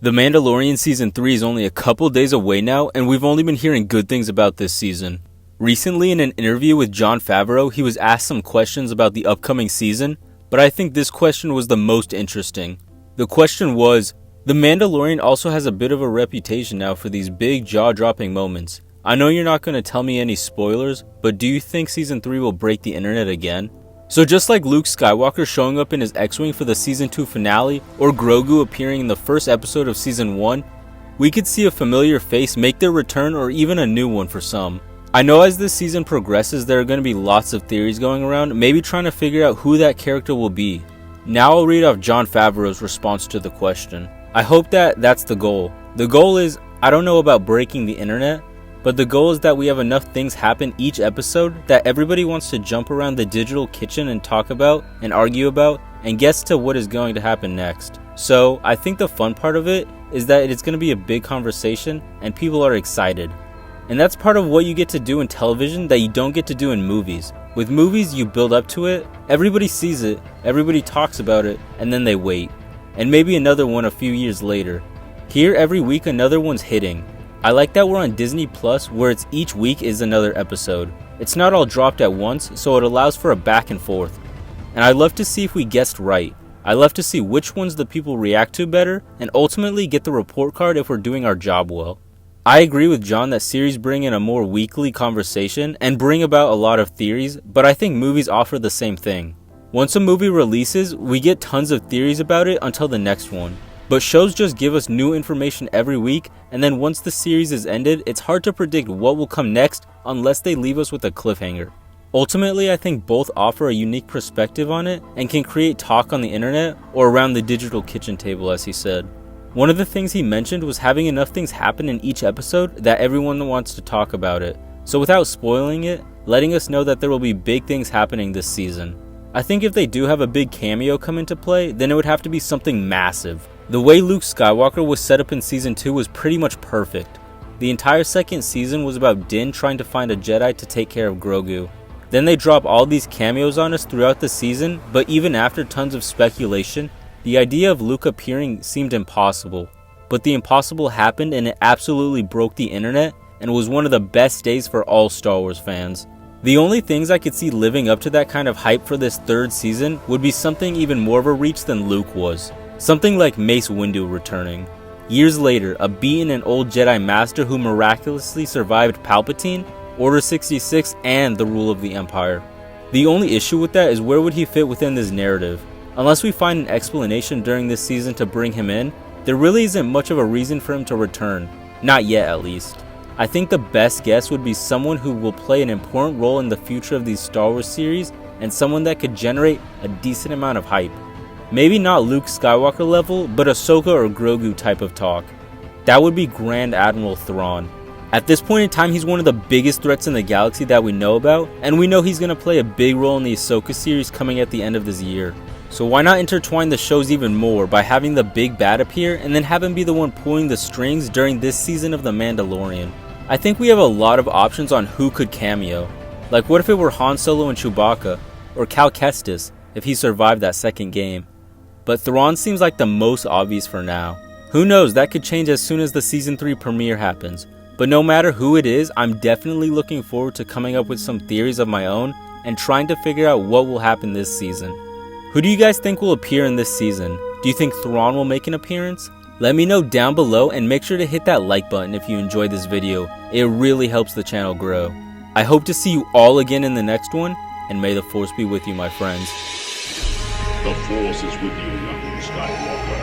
The Mandalorian Season 3 is only a couple days away now, and we've only been hearing good things about this season. Recently, in an interview with Jon Favreau, he was asked some questions about the upcoming season, but I think this question was the most interesting. The question was, The Mandalorian also has a bit of a reputation now for these big jaw-dropping moments. I know you're not going to tell me any spoilers, but do you think Season 3 will break the internet again? So just like Luke Skywalker showing up in his X-Wing for the Season 2 finale, or Grogu appearing in the first episode of Season 1, we could see a familiar face make their return or even a new one for some. I know as this season progresses there are going to be lots of theories going around, maybe trying to figure out who that character will be. Now I'll read off Jon Favreau's response to the question. I hope that's the goal. The goal is, I don't know about breaking the internet, but the goal is that we have enough things happen each episode that everybody wants to jump around the digital kitchen and talk about and argue about and guess to what is going to happen next. So I think the fun part of it is that it's going to be a big conversation and people are excited. And that's part of what you get to do in television that you don't get to do in movies. With movies, you build up to it, everybody sees it, everybody talks about it, and then they wait. And maybe another one a few years later. Here, every week another one's hitting. I like that we're on Disney Plus where it's each week is another episode. It's not all dropped at once, so it allows for a back and forth. And I love to see if we guessed right. I love to see which ones the people react to better, and ultimately get the report card if we're doing our job well. I agree with Jon that series bring in a more weekly conversation and bring about a lot of theories, but I think movies offer the same thing. Once a movie releases, we get tons of theories about it until the next one. But shows just give us new information every week, and then once the series is ended, it's hard to predict what will come next unless they leave us with a cliffhanger. Ultimately, I think both offer a unique perspective on it and can create talk on the internet or around the digital kitchen table, as he said. One of the things he mentioned was having enough things happen in each episode that everyone wants to talk about it. So without spoiling it, letting us know that there will be big things happening this season. I think if they do have a big cameo come into play, then it would have to be something massive. The way Luke Skywalker was set up in Season 2 was pretty much perfect. The entire second season was about Din trying to find a Jedi to take care of Grogu. Then they drop all these cameos on us throughout the season, but even after tons of speculation, the idea of Luke appearing seemed impossible. But the impossible happened and it absolutely broke the internet and was one of the best days for all Star Wars fans. The only things I could see living up to that kind of hype for this third season would be something even more of a reach than Luke was. Something like Mace Windu returning. Years later, a beaten and old Jedi Master who miraculously survived Palpatine, Order 66, and the rule of the Empire. The only issue with that is where would he fit within this narrative? Unless we find an explanation during this season to bring him in, there really isn't much of a reason for him to return. Not yet, at least. I think the best guess would be someone who will play an important role in the future of these Star Wars series and someone that could generate a decent amount of hype. Maybe not Luke Skywalker level, but Ahsoka or Grogu type of talk. That would be Grand Admiral Thrawn. At this point in time, he's one of the biggest threats in the galaxy that we know about, and we know he's going to play a big role in the Ahsoka series coming at the end of this year. So why not intertwine the shows even more by having the big bad appear and then have him be the one pulling the strings during this season of The Mandalorian? I think we have a lot of options on who could cameo. Like what if it were Han Solo and Chewbacca, or Cal Kestis if he survived that second game. But Thrawn seems like the most obvious for now. Who knows, that could change as soon as the Season 3 premiere happens. But no matter who it is, I'm definitely looking forward to coming up with some theories of my own and trying to figure out what will happen this season. Who do you guys think will appear in this season? Do you think Thrawn will make an appearance? Let me know down below and make sure to hit that like button if you enjoyed this video. It really helps the channel grow. I hope to see you all again in the next one, and may the Force be with you, my friends. The Force is with you, young Skywalker.